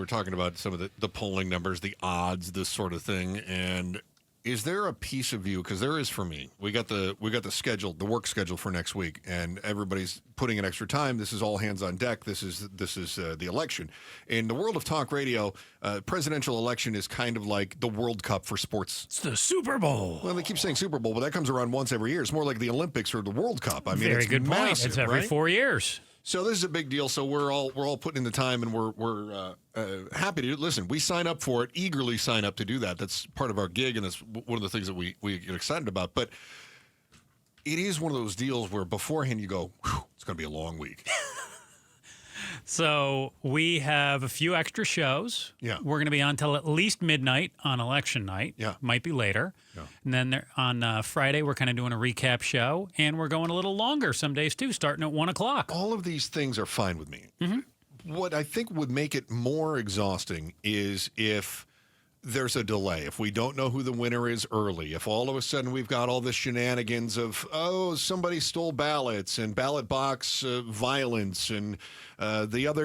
were talking about some of the polling numbers, the odds, this sort of thing. And is there a piece of you? Because there is for me. We got the schedule, the work schedule for next week, and everybody's putting in extra time. This is all hands on deck. This is the election. In the world of talk radio, presidential election is kind of like the World Cup for sports. It's the Super Bowl. Well, they keep saying Super Bowl, but that comes around once every year. It's more like the Olympics or the World Cup. I mean, Very it's good massive, point. It's every right? 4 years. So this is a big deal. So we're all putting in the time, and we're happy to listen. We sign up for it, eagerly sign up to do that. That's part of our gig, and that's one of the things that we get excited about. But it is one of those deals where beforehand you go, it's going to be a long week. So we have a few extra shows. Yeah. We're going to be on till at least midnight on election night. Yeah. Might be later. Yeah. And then on Friday, we're kind of doing a recap show. And we're going a little longer some days, too, starting at 1 o'clock. All of these things are fine with me. Mm-hmm. What I think would make it more exhausting is if there's a delay. If we don't know who the winner is early, if all of a sudden we've got all the shenanigans of, somebody stole ballots and ballot box violence and the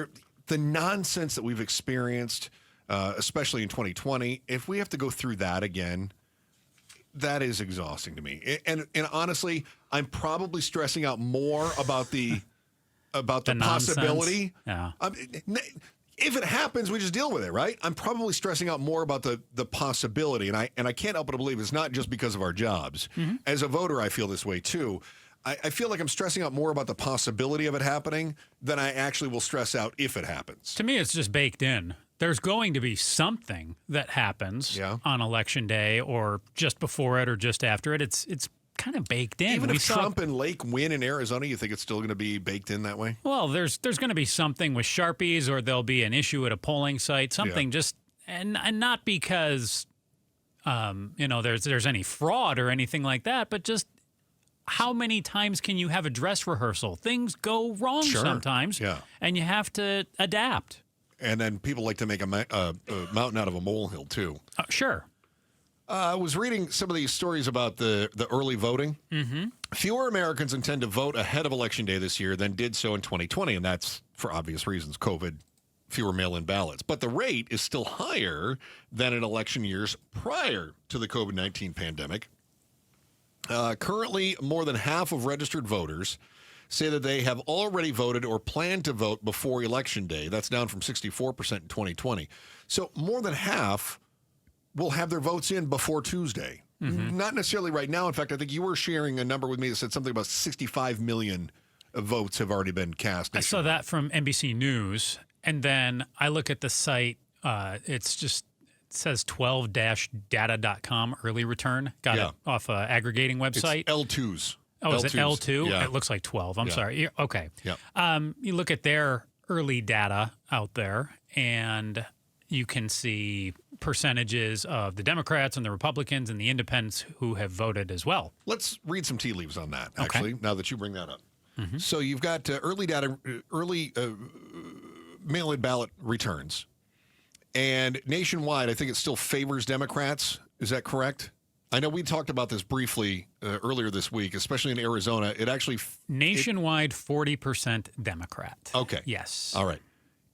nonsense that we've experienced, especially in 2020, if we have to go through that again, that is exhausting to me. And honestly, I'm probably stressing out more about the possibility. Yeah. If it happens, we just deal with it, right? I'm probably stressing out more about the possibility, and I can't help but believe it's not just because of our jobs. Mm-hmm. As a voter, I feel this way too. I feel like I'm stressing out more about the possibility of it happening than I actually will stress out if it happens. To me, it's just baked in. There's going to be something that happens on Election Day or just before it or just after it. It's kind of baked in. Even if Trump and Lake win in Arizona, you think it's still going to be baked in that way? Well, there's going to be something with Sharpies, or there'll be an issue at a polling site, something just, and not because, there's any fraud or anything like that, but just how many times can you have a dress rehearsal? Things go wrong sometimes, and you have to adapt. And then people like to make a mountain out of a molehill, too. Sure. I was reading some of these stories about the early voting. Mm-hmm. Fewer Americans intend to vote ahead of Election Day this year than did so in 2020, and that's for obvious reasons, COVID, fewer mail-in ballots. But the rate is still higher than in election years prior to the COVID-19 pandemic. Currently, more than half of registered voters say that they have already voted or plan to vote before Election Day. That's down from 64% in 2020. So more than half will have their votes in before Tuesday. Mm-hmm. Not necessarily right now. In fact, I think you were sharing a number with me that said something about 65 million votes have already been cast. I saw that from NBC News. And then I look at the site. It says 12-data.com early return. Got it off an aggregating website. It's L2s. Oh, is it L2? Yeah. It looks like 12. I'm sorry. Okay. Yeah. You look at their early data out there, and you can see percentages of the Democrats and the Republicans and the independents who have voted as well. Let's read some tea leaves on that, actually, now that you bring that up. Mm-hmm. So you've got early mail-in ballot returns. And nationwide, I think it still favors Democrats. Is that correct? I know we talked about this briefly earlier this week, especially in Arizona. It actually... Nationwide, 40% Democrat. Okay. Yes. All right.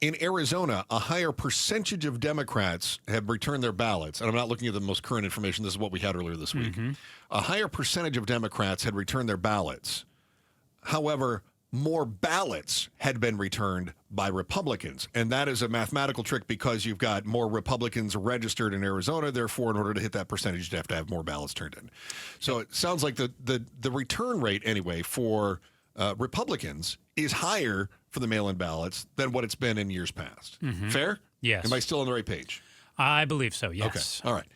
In Arizona, a higher percentage of Democrats have returned their ballots. And I'm not looking at the most current information. This is what we had earlier this week. Mm-hmm. A higher percentage of Democrats had returned their ballots. However, more ballots had been returned by Republicans. And that is a mathematical trick because you've got more Republicans registered in Arizona. Therefore, in order to hit that percentage, you have to have more ballots turned in. So it sounds like the return rate, anyway, for Republicans is higher for the mail-in ballots than what it's been in years past. Mm-hmm. Fair? Yes. Am I still on the right page? I believe so, yes. Okay. All right.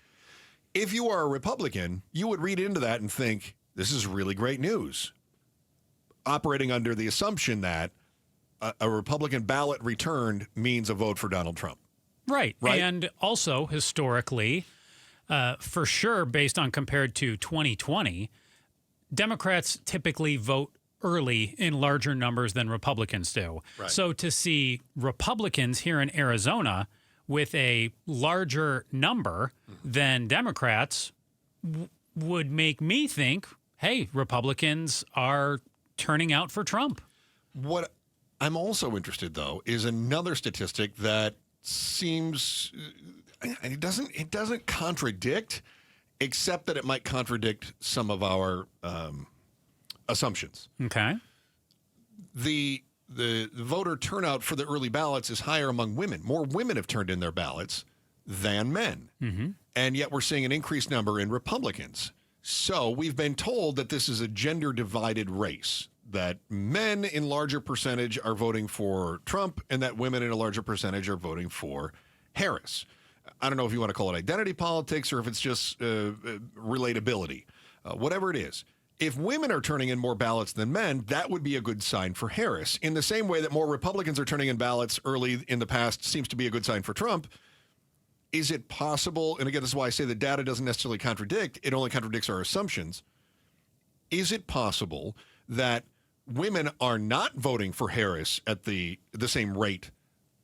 If you are a Republican, you would read into that and think, this is really great news. Operating under the assumption that a Republican ballot returned means a vote for Donald Trump. Right. And also, historically, for sure, based on compared to 2020, Democrats typically vote early in larger numbers than Republicans do. Right. So to see Republicans here in Arizona with a larger number than Democrats would make me think, hey, Republicans are turning out for Trump. What I'm also interested, though, is another statistic that seems it doesn't contradict, except that it might contradict some of our assumptions. Okay. The voter turnout for the early ballots is higher among women. More women have turned in their ballots than men. Mm-hmm. And yet we're seeing an increased number in Republicans. So we've been told that this is a gender-divided race, that men in larger percentage are voting for Trump and that women in a larger percentage are voting for Harris. I don't know if you want to call it identity politics or if it's just relatability. Whatever it is. If women are turning in more ballots than men, that would be a good sign for Harris. In the same way that more Republicans are turning in ballots early in the past seems to be a good sign for Trump, is it possible, and again, this is why I say the data doesn't necessarily contradict, it only contradicts our assumptions. Is it possible that women are not voting for Harris at the same rate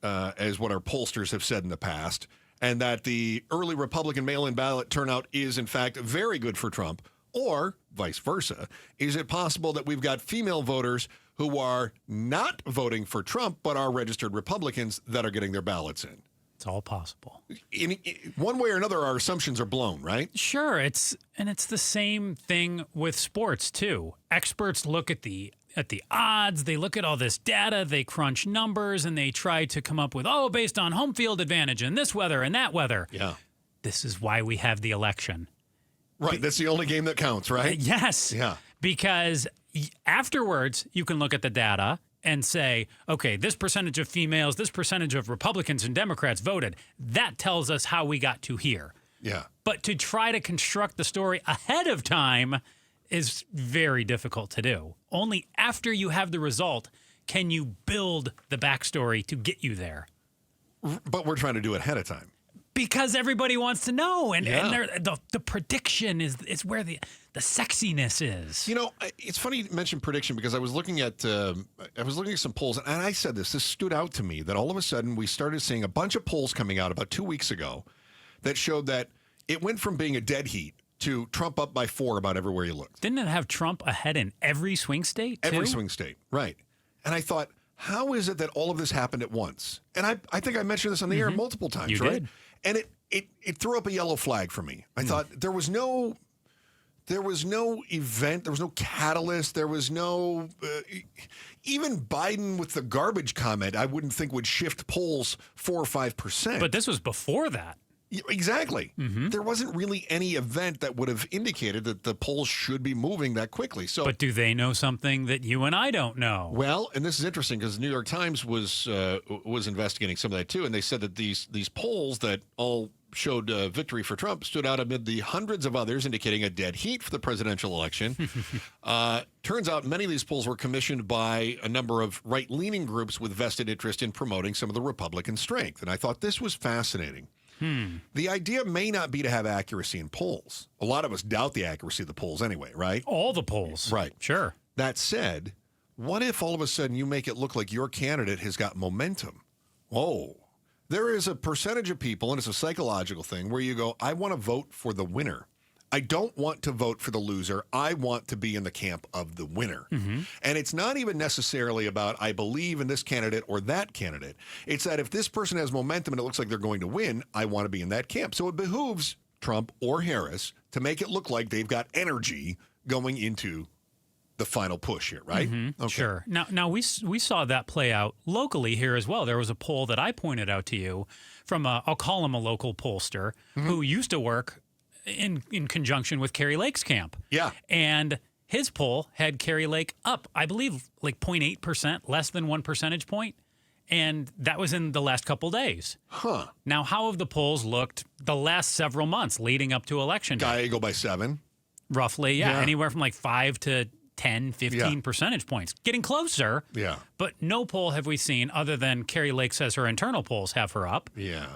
as what our pollsters have said in the past, and that the early Republican mail-in ballot turnout is, in fact, very good for Trump? Or vice versa, is it possible that we've got female voters who are not voting for Trump but are registered Republicans that are getting their ballots in? It's all possible. In one way or another, our assumptions are blown, right? Sure, it's the same thing with sports too. Experts look at the odds, they look at all this data, they crunch numbers, and they try to come up with, based on home field advantage and this weather and that weather. Yeah. This is why we have the election. Right, that's the only game that counts, right? Yes. Yeah. Because afterwards, you can look at the data and say, okay, this percentage of females, this percentage of Republicans and Democrats voted. That tells us how we got to here. Yeah. But to try to construct the story ahead of time is very difficult to do. Only after you have the result can you build the backstory to get you there. But we're trying to do it ahead of time. Because everybody wants to know, and the prediction is where the sexiness is. You know, it's funny you mentioned prediction because I was looking at some polls, and I said this stood out to me that all of a sudden we started seeing a bunch of polls coming out about 2 weeks ago that showed that it went from being a dead heat to Trump up by 4 about everywhere you looked. Didn't it have Trump ahead in every swing state, too? Every swing state, right. And I thought, how is it that all of this happened at once? And I think I mentioned this on the air multiple times, You right? did. And it threw up a yellow flag for me. I thought there was no event, there was no catalyst, there was no even Biden with the garbage comment I wouldn't think would shift polls 4 or 5%. But this was before that. Exactly. There wasn't really any event that would have indicated that the polls should be moving that quickly. So, But do they know something that you and I don't know? well, and this is interesting because the New York Times was investigating some of that too, and they said that these polls that all showed victory for Trump stood out amid the hundreds of others indicating a dead heat for the presidential election. Turns out many of these polls were commissioned by a number of right-leaning groups with vested interest in promoting some of the Republican strength, and I thought this was fascinating. The idea may not be to have accuracy in polls. A lot of us doubt the accuracy of the polls anyway, right? All the polls. Right. Sure. That said, what if all of a sudden you make it look like your candidate has got momentum? Whoa. There is a percentage of people, and it's a psychological thing, where you go, I want to vote for the winner. I don't want to vote for the loser. I want to be in the camp of the winner. And it's not even necessarily about I believe in this candidate or that candidate. It's that if this person has momentum and it looks like they're going to win, I want to be in that camp. So it behooves Trump or Harris to make it look like they've got energy going into the final push here, right? Okay. Sure. Now we saw that play out locally here as well. There was a poll that I pointed out to you from I'll call him a local pollster who used to work in conjunction with Carrie Lake's camp. Yeah. And his poll had Carrie Lake up, I believe, like 0.8%, less than 1 percentage point. And that was in the last couple days. Huh. Now, how have the polls looked the last several months leading up to election day? Guy go by 7. Roughly, yeah. Yeah. Anywhere from like 5 to 10, 15 percentage points. Getting closer. Yeah. But no poll have we seen other than Carrie Lake says her internal polls have her up. Yeah.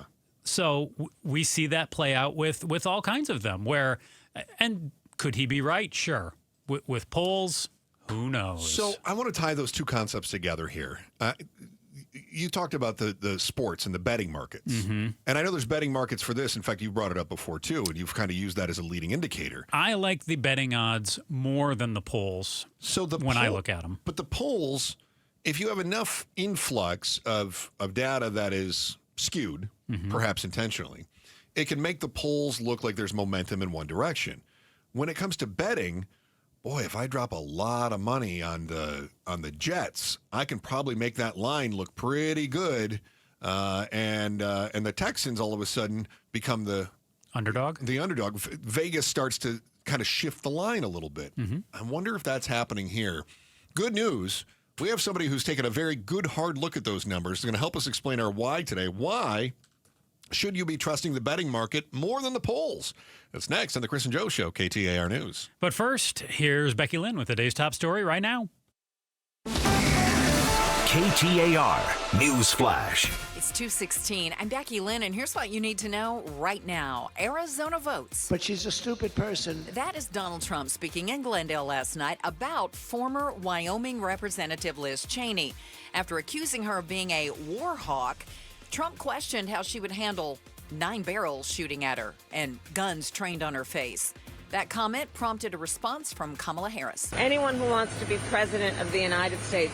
So we see that play out with all kinds of them where, and could he be right? Sure. With polls, who knows? So I want to tie those two concepts together here. You talked about the sports and the betting markets. And I know there's betting markets for this. In fact, you brought it up before too, and you've kind of used that as a leading indicator. I like the betting odds more than the polls when I look at them. But the polls, if you have enough influx of data that is skewed, perhaps intentionally, it can make the polls look like there's momentum in one direction. When it comes to betting, boy, if I drop a lot of money on the Jets, I can probably make that line look pretty good, and the Texans all of a sudden become the underdog. The underdog. Vegas starts to kind of shift the line a little bit. I wonder if that's happening here. Good news. We have somebody who's taken a very good, hard look at those numbers. They're going to help us explain our why today. Why should you be trusting the betting market more than the polls? That's next on the Chris and Joe Show, KTAR News. But first, here's Becky Lynn with the day's top story right now. KTAR News Flash. It's 2:16. I'm Becky Lynn, and here's what you need to know right now. Arizona votes. But she's a stupid person. That is Donald Trump speaking in Glendale last night about former Wyoming Representative Liz Cheney. After accusing her of being a war hawk, Trump questioned how she would handle 9 barrels shooting at her and guns trained on her face. That comment prompted a response from Kamala Harris. Anyone who wants to be president of the United States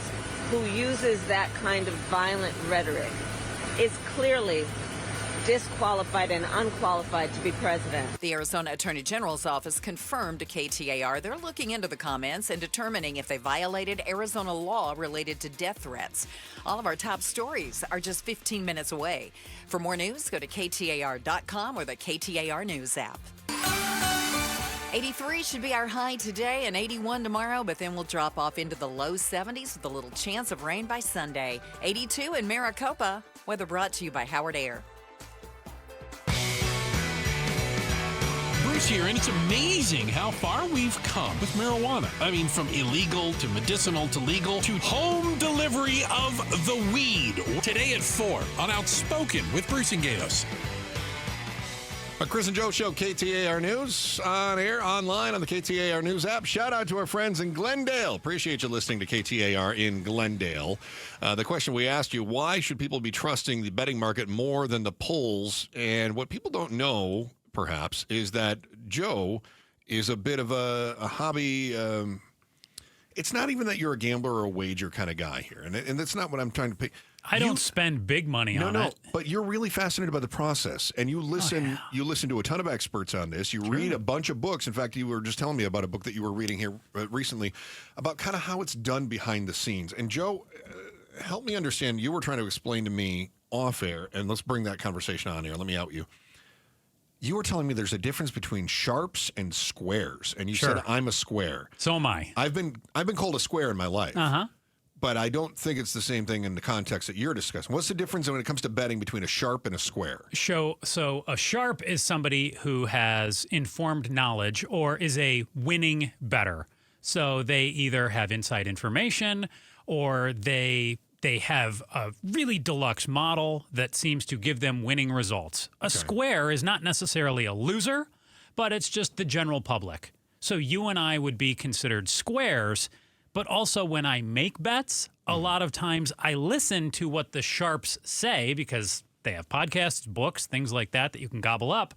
who uses that kind of violent rhetoric is clearly disqualified and unqualified to be president. The Arizona Attorney General's office confirmed to KTAR they're looking into the comments and determining if they violated Arizona law related to death threats. All of our top stories are just 15 minutes away. For more news, go to KTAR.com or the KTAR News app. 83 should be our high today and 81 tomorrow, but then we'll drop off into the low 70s with a little chance of rain by Sunday. 82 in Maricopa. Weather brought to you by Howard Air. Bruce here, and it's amazing how far we've come with marijuana. I mean, from illegal to medicinal to legal to home delivery of the weed. Today at 4 on Outspoken with Bruce and Gatos. A Chris and Joe Show, KTAR News, on air, online, on the KTAR News app. Shout out to our friends in Glendale. Appreciate you listening to KTAR in Glendale. The question we asked you, why should people be trusting the betting market more than the polls? And what people don't know, perhaps, is that Joe is a bit of a hobby. It's not even that you're a gambler or a wager kind of guy here. And that's not what I'm trying to pick. I don't spend big money on it. But you're really fascinated by the process, and you listen. You listen to a ton of experts on this. You read a bunch of books. In fact, you were just telling me about a book that you were reading here recently about kind of how it's done behind the scenes. And Joe, help me understand. You were trying to explain to me off air, and let's bring that conversation on air. Let me out you. You were telling me there's a difference between sharps and squares, and you said I'm a square. So am I. I've been called a square in my life. But I don't think it's the same thing in the context that you're discussing. What's the difference when it comes to betting between a sharp and a square? So a sharp is somebody who has informed knowledge or is a winning bettor. So they either have inside information or they have a really deluxe model that seems to give them winning results. A square is not necessarily a loser, but it's just the general public. So you and I would be considered squares. But also when I make bets, a lot of times I listen to what the sharps say because they have podcasts, books, things like that you can gobble up.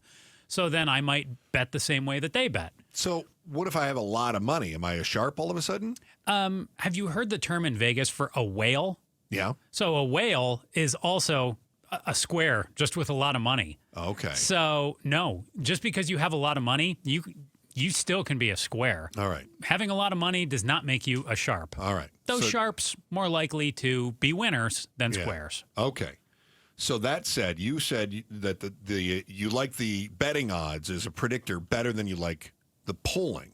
So then I might bet the same way that they bet. So what if I have a lot of money? Am I a sharp all of a sudden? Have you heard the term in Vegas for a whale? Yeah. So a whale is also a square, just with a lot of money. Okay. So no, just because you have a lot of money, you still can be a square. All right. Having a lot of money does not make you a sharp. All right. Those sharps more likely to be winners than squares. Okay. So that said, you said that the you like the betting odds as a predictor better than you like the polling.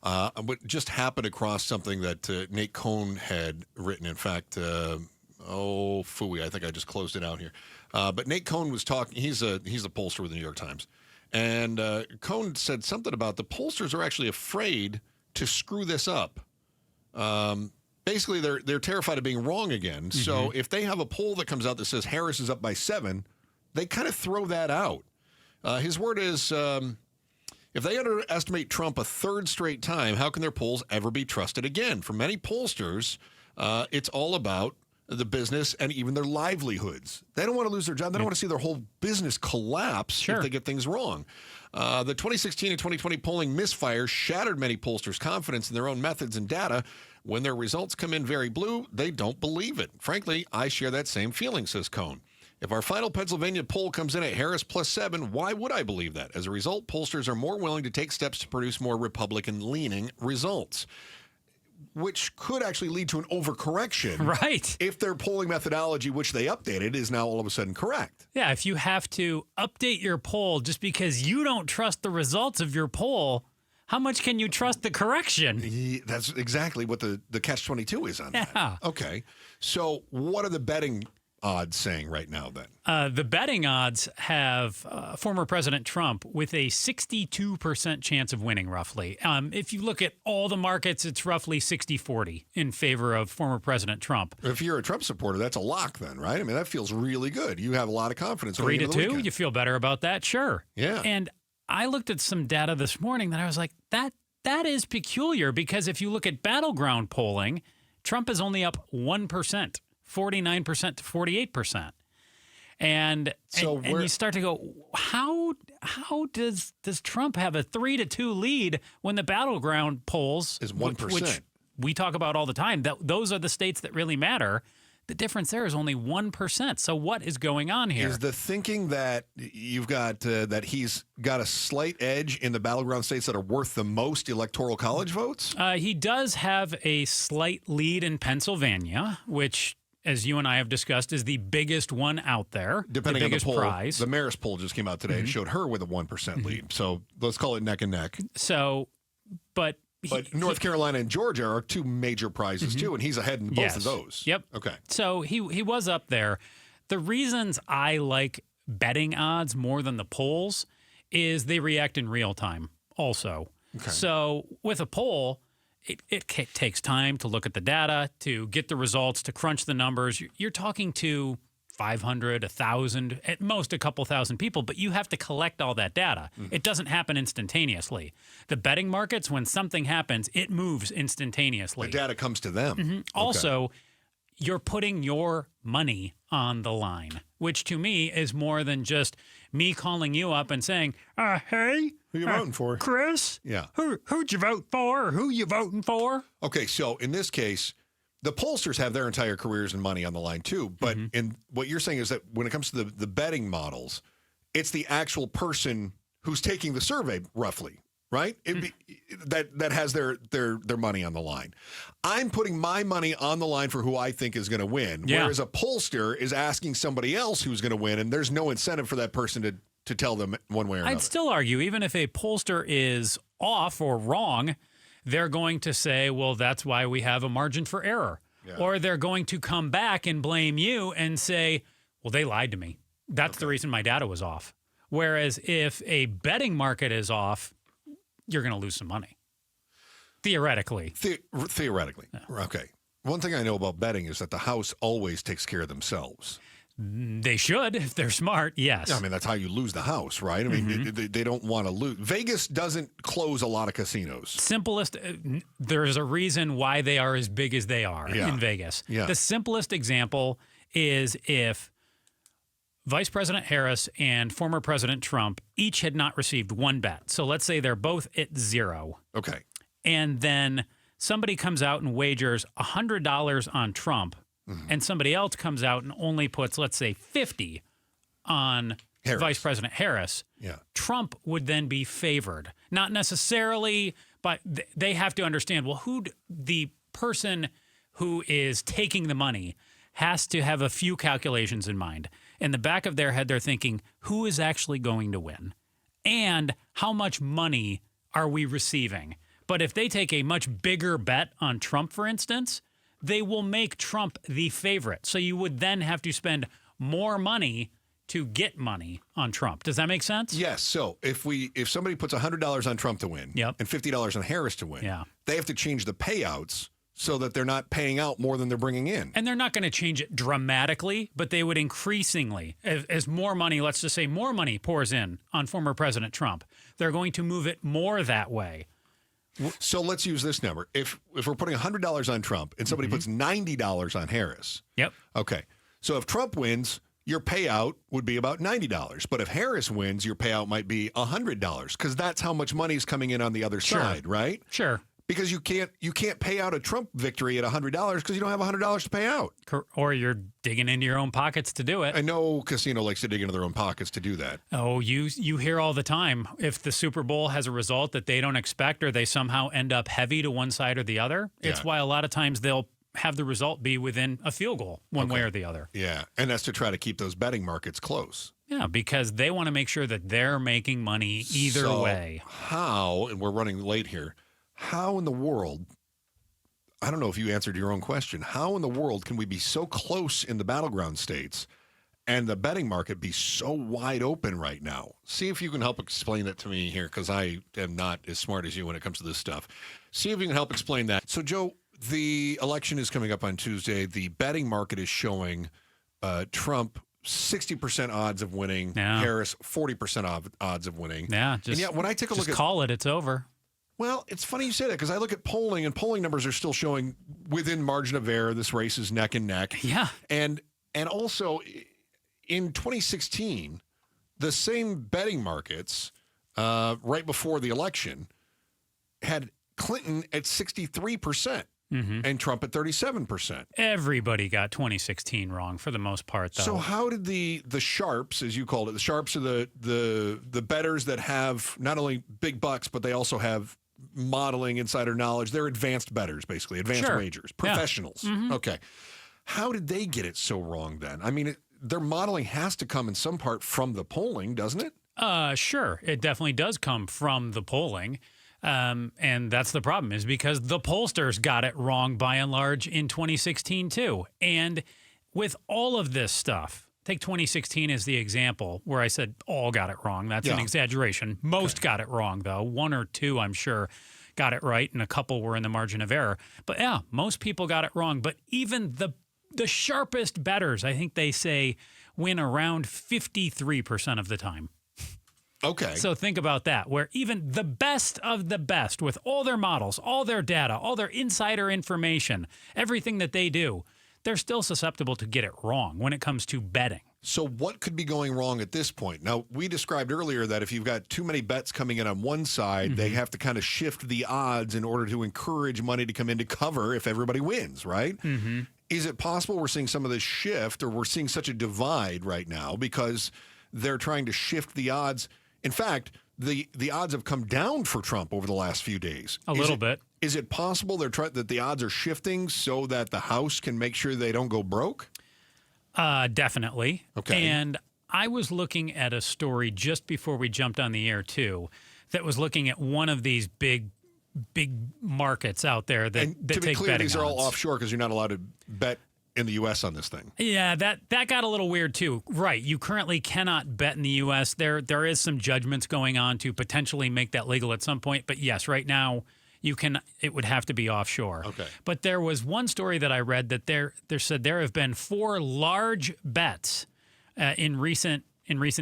But just happened across something that Nate Cohn had written. In fact, phooey, I think I just closed it out here. But Nate Cohn was talking. He's a pollster with the New York Times. And Cohn said something about the pollsters are actually afraid to screw this up. Basically, they're terrified of being wrong again. So if they have a poll that comes out that says Harris is up by 7, they kind of throw that out. His word is, if they underestimate Trump a third straight time, how can their polls ever be trusted again? For many pollsters, it's all about the business and even their livelihoods. They don't want to lose their job. They don't want to see their whole business collapse if they get things wrong. The 2016 and 2020 polling misfire shattered many pollsters' confidence in their own methods and data. When their results come in very blue, they don't believe it. Frankly, I share that same feeling, says Cohn. If our final Pennsylvania poll comes in at Harris +7, why would I believe that? As a result, pollsters are more willing to take steps to produce more Republican-leaning results, which could actually lead to an overcorrection. Right. If their polling methodology, which they updated, is now all of a sudden correct. Yeah, if you have to update your poll just because you don't trust the results of your poll, how much can you trust the correction? That's exactly what the catch-22 is on Yeah. that. Okay. So what are the betting odds saying right now then? The betting odds have former President Trump with a 62% chance of winning, roughly. If you look at all the markets, it's roughly 60-40 in favor of former President Trump. If you're a Trump supporter, that's a lock then, right? I mean, that feels really good. You have a lot of confidence. 3-2, you feel better about that? Sure. Yeah. And I looked at some data this morning that I was like, that is peculiar, because if you look at battleground polling, Trump is only up 1%. 49% to 48%. And you start to go, how does Trump have a 3-2 lead when the battleground polls is 1%, which we talk about all the time? Those are the states that really matter. The difference there is only 1%. So what is going on here? Is the thinking that you've got that he's got a slight edge in the battleground states that are worth the most electoral college votes? He does have a slight lead in Pennsylvania, which, as you and I have discussed, is the biggest one out there. Depending the on the biggest poll, prize. the Marist poll just came out today and showed her with a 1% lead. So let's call it neck and neck. So, but North Carolina and Georgia are two major prizes too, and he's ahead in both of those. Yep. Okay. So he was up there. The reasons I like betting odds more than the polls is they react in real time also. Okay. So with a poll, it takes time to look at the data, to get the results, to crunch the numbers. You're talking to 500, 1,000, at most a couple thousand people, but you have to collect all that data. It doesn't happen instantaneously. The betting markets, when something happens, it moves instantaneously. The data comes to them. Okay. Also, you're putting your money on the line, which to me is more than just me calling you up and saying, hey, who you voting for? Chris? Yeah. Who'd you vote for? Who you voting for? Okay, so in this case, the pollsters have their entire careers and money on the line too. But in what you're saying is that when it comes to the betting models, it's the actual person who's taking the survey, roughly, right? That has their money on the line. I'm putting my money on the line for who I think is going to win, whereas a pollster is asking somebody else who's going to win, and there's no incentive for that person to tell them one way or another. I'd still argue, even if a pollster is off or wrong, they're going to say, well, that's why we have a margin for error. Yeah. Or they're going to come back and blame you and say, well, they lied to me. That's the reason my data was off. Whereas if a betting market is off, you're going to lose some money. Theoretically. Theoretically. Yeah. Okay. One thing I know about betting is that the house always takes care of themselves. They should, if they're smart, yes. Yeah, I mean, that's how you lose the house, right? I mean, they don't want to lose. Vegas doesn't close a lot of casinos. Simplest, there's a reason why they are as big as they are in Vegas. Yeah. The simplest example is if Vice President Harris and former President Trump each had not received one bet. So let's say they're both at 0. Okay. And then somebody comes out and wagers $100 on Trump, and somebody else comes out and only puts, let's say, 50 on Harris. Vice President Harris. Yeah. Trump would then be favored. Not necessarily, but they have to understand, well, the person who is taking the money has to have a few calculations in mind. In the back of their head, they're thinking, who is actually going to win? And how much money are we receiving? But if they take a much bigger bet on Trump, for instance, they will make Trump the favorite. So you would then have to spend more money to get money on Trump. Does that make sense? Yes. So if somebody puts $100 on Trump to win and $50 on Harris to win, they have to change the payouts so that they're not paying out more than they're bringing in. And they're not going to change it dramatically, but they would increasingly, as more money, let's just say more money pours in on former President Trump, they're going to move it more that way. So let's use this number. If we're putting $100 on Trump and somebody puts $90 on Harris. Yep. Okay. So if Trump wins, your payout would be about $90. But if Harris wins, your payout might be $100 because that's how much money is coming in on the other side, right? Sure. Because you can't pay out a Trump victory at $100 because you don't have $100 to pay out. Or you're digging into your own pockets to do it. I know casino likes to dig into their own pockets to do that. Oh, you hear all the time, if the Super Bowl has a result that they don't expect or they somehow end up heavy to one side or the other, it's why a lot of times they'll have the result be within a field goal one way or the other. Yeah, and that's to try to keep those betting markets close. Yeah, because they want to make sure that they're making money either way. How, and we're running late here, how in the world, I don't know if you answered your own question, how in the world can we be so close in the battleground states and the betting market be so wide open right now? See if you can help explain that to me here, because I am not as smart as you when it comes to this stuff. See if you can help explain that. So, Joe, the election is coming up on Tuesday. The betting market is showing Trump 60% odds of winning, Harris 40% odds of winning. Yeah, and yet when I take a look at call it, it's over. Well, it's funny you say that because I look at polling, and polling numbers are still showing within margin of error. This race is neck and neck. Yeah. And also in 2016, the same betting markets right before the election had Clinton at 63% and Trump at 37%. Everybody got 2016 wrong for the most part, though. So how did the sharps, as you called it, the sharps are the bettors that have not only big bucks, but they also have modeling, insider knowledge. They're advanced bettors, basically, advanced wagers, professionals. Yeah. Okay. How did they get it so wrong then? I mean, their modeling has to come in some part from the polling, doesn't it? Sure. It definitely does come from the polling. And that's the problem, is because the pollsters got it wrong by and large in 2016 too. And with all of this stuff, take 2016 as the example where I said all got it wrong. That's an exaggeration. Most got it wrong, though. One or two, I'm sure, got it right, and a couple were in the margin of error. But yeah, most people got it wrong. But even the sharpest bettors, I think they say, win around 53% of the time. Okay. So think about that, where even the best of the best, with all their models, all their data, all their insider information, everything that they do, they're still susceptible to get it wrong when it comes to betting. So what could be going wrong at this point? Now, we described earlier that if you've got too many bets coming in on one side, they have to kind of shift the odds in order to encourage money to come in to cover if everybody wins, right? Mm-hmm. Is it possible we're seeing some of this shift, or we're seeing such a divide right now because they're trying to shift the odds? In fact, the odds have come down for Trump over the last few days. A little bit. Is it possible that the odds are shifting so that the House can make sure they don't go broke? Definitely. Okay. And I was looking at a story just before we jumped on the air, too, that was looking at one of these big markets out there that and to take be clear, betting these are all odds. offshore because you're not allowed to bet in the U.S. on this thing. Yeah, that got a little weird, too. Right. You currently cannot bet in the U.S. There is some judgments going on to potentially make that legal at some point. But yes, right now, it would have to be offshore. Okay. But there was one story that I read that there said there have been 4 large bets in recent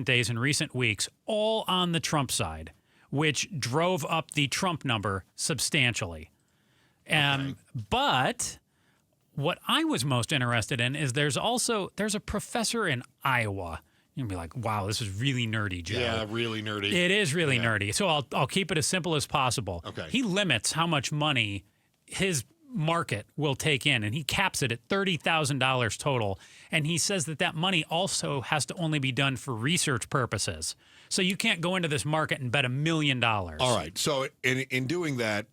days, in recent weeks, all on the Trump side, which drove up the Trump number substantially. But what I was most interested in is there's a professor in Iowa. You'll be like, wow, this is really nerdy, Joe. Yeah, really nerdy. It is really nerdy. So I'll keep it as simple as possible. Okay. He limits how much money his market will take in, and he caps it at $30,000 total. And he says that money also has to only be done for research purposes. So you can't go into this market and bet $1 million. All right. So in doing that,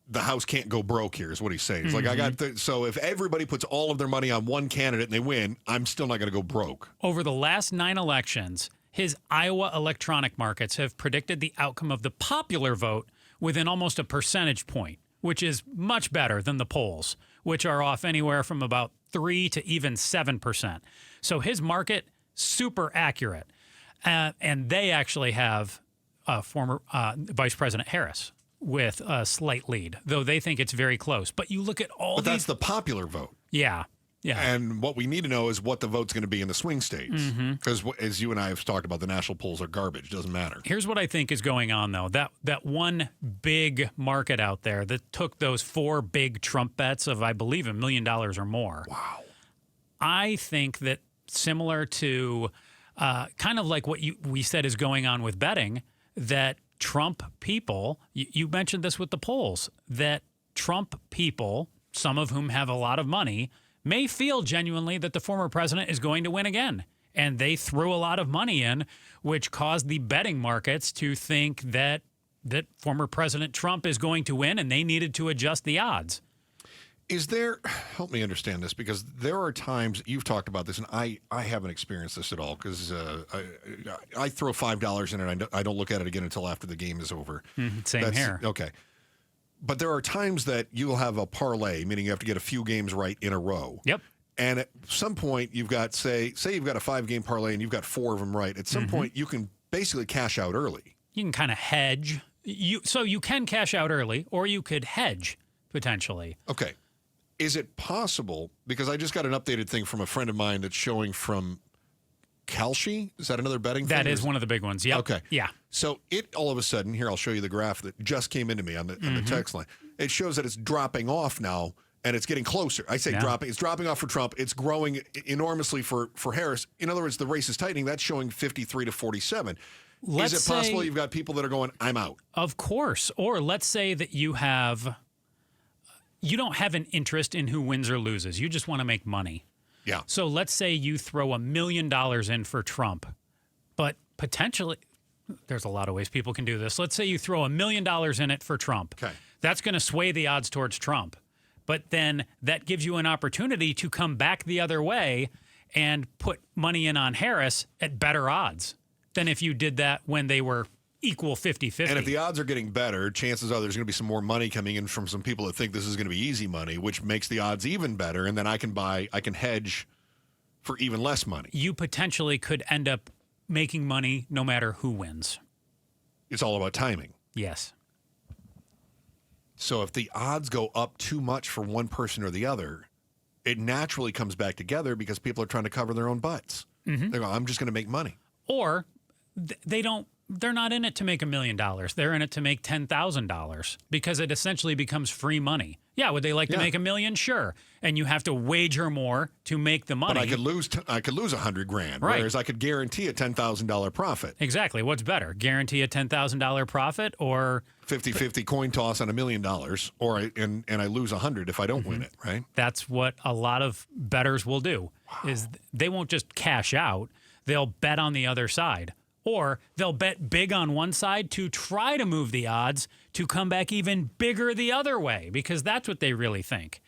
the House can't go broke here is what he's saying. It's like, so if everybody puts all of their money on one candidate and they win, I'm still not going to go broke. Over the last 9 elections, his Iowa electronic markets have predicted the outcome of the popular vote within almost a percentage point, which is much better than the polls, which are off anywhere from about 3 to even 7%. So his market, super accurate. And they actually have former Vice President Harris with a slight lead, though they think it's very close. But you look at all that's the popular vote. Yeah. And what we need to know is what the vote's going to be in the swing states. Because as you and I have talked about, the national polls are garbage. Doesn't matter. Here's what I think is going on, though. That one big market out there that took those 4 big Trump bets of, I believe, $1 million or more. Wow. I think that similar to kind of like what we said is going on with betting, that Trump people, you mentioned this with the polls, that Trump people, some of whom have a lot of money, may feel genuinely that the former president is going to win again. And they threw a lot of money in, which caused the betting markets to think that former President Trump is going to win, and they needed to adjust the odds. Is there, help me understand this, because there are times, you've talked about this, and I haven't experienced this at all, because I throw $5 in and I don't look at it again until after the game is over. Same here. Okay. But there are times that you'll have a parlay, meaning you have to get a few games right in a row. Yep. And at some point, you've got, say you've got a 5-game parlay and you've got 4 of them right. At some point, you can basically cash out early. You can kind of hedge. So you can cash out early, or you could hedge, potentially. Okay. Is it possible, because I just got an updated thing from a friend of mine that's showing from Kalshi? Is that another betting thing? That is one of the big ones, yep. Okay. Yeah. So it all of a sudden, here, I'll show you the graph that just came into me on the text line. It shows that it's dropping off now, and it's getting closer. I say dropping. It's dropping off for Trump. It's growing enormously for Harris. In other words, the race is tightening. That's showing 53 to 47. Is it possible you've got people that are going, I'm out? Of course. Or let's say that you don't have an interest in who wins or loses. You just want to make money. Yeah. So let's say you throw $1 million in for Trump, but potentially, there's a lot of ways people can do this. Let's say you throw $1 million in it for Trump. Okay. That's going to sway the odds towards Trump. But then that gives you an opportunity to come back the other way and put money in on Harris at better odds than if you did that when they were equal 50-50. And if the odds are getting better, chances are there's going to be some more money coming in from some people that think this is going to be easy money, which makes the odds even better. And then I can hedge for even less money. You potentially could end up making money no matter who wins. It's all about timing. Yes. So if the odds go up too much for one person or the other, it naturally comes back together because people are trying to cover their own butts. They go, I'm just going to make money. Or they're not in it to make $1 million. They're in it to make $10,000 because it essentially becomes free money. Yeah, would they like to make $1 million? Sure. And you have to wager more to make the money. But I could lose $100,000, right? Whereas I could guarantee a $10,000 profit. Exactly. What's better? Guarantee a $10,000 profit or 50-50 coin toss on $1 million, and I lose 100 if I don't win it, right? That's what a lot of bettors will do. Is they won't just cash out. They'll bet on the other side. Or they'll bet big on one side to try to move the odds to come back even bigger the other way, because that's what they really think.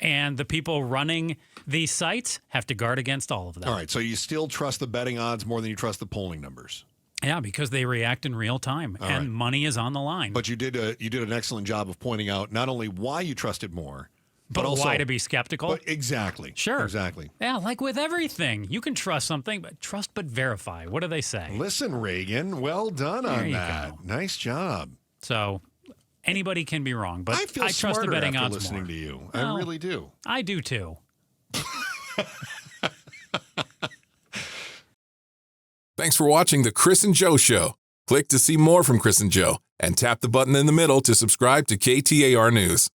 And the people running these sites have to guard against all of that. All right, so you still trust the betting odds more than you trust the polling numbers. Yeah, because they react in real time, and money is on the line. But you did an excellent job of pointing out not only why you trust it more, but also why to be skeptical. But exactly. Sure. Exactly. Yeah, like with everything. You can trust something, but trust but verify. What do they say? Listen, Reagan, well done on you that. go. Nice job. So anybody can be wrong, but I feel trust the smarter betting after odds listening more. to you. Well, I really do. I do too. Thanks for watching The Chris and Joe Show. Click to see more from Chris and Joe and tap the button in the middle to subscribe to KTAR News.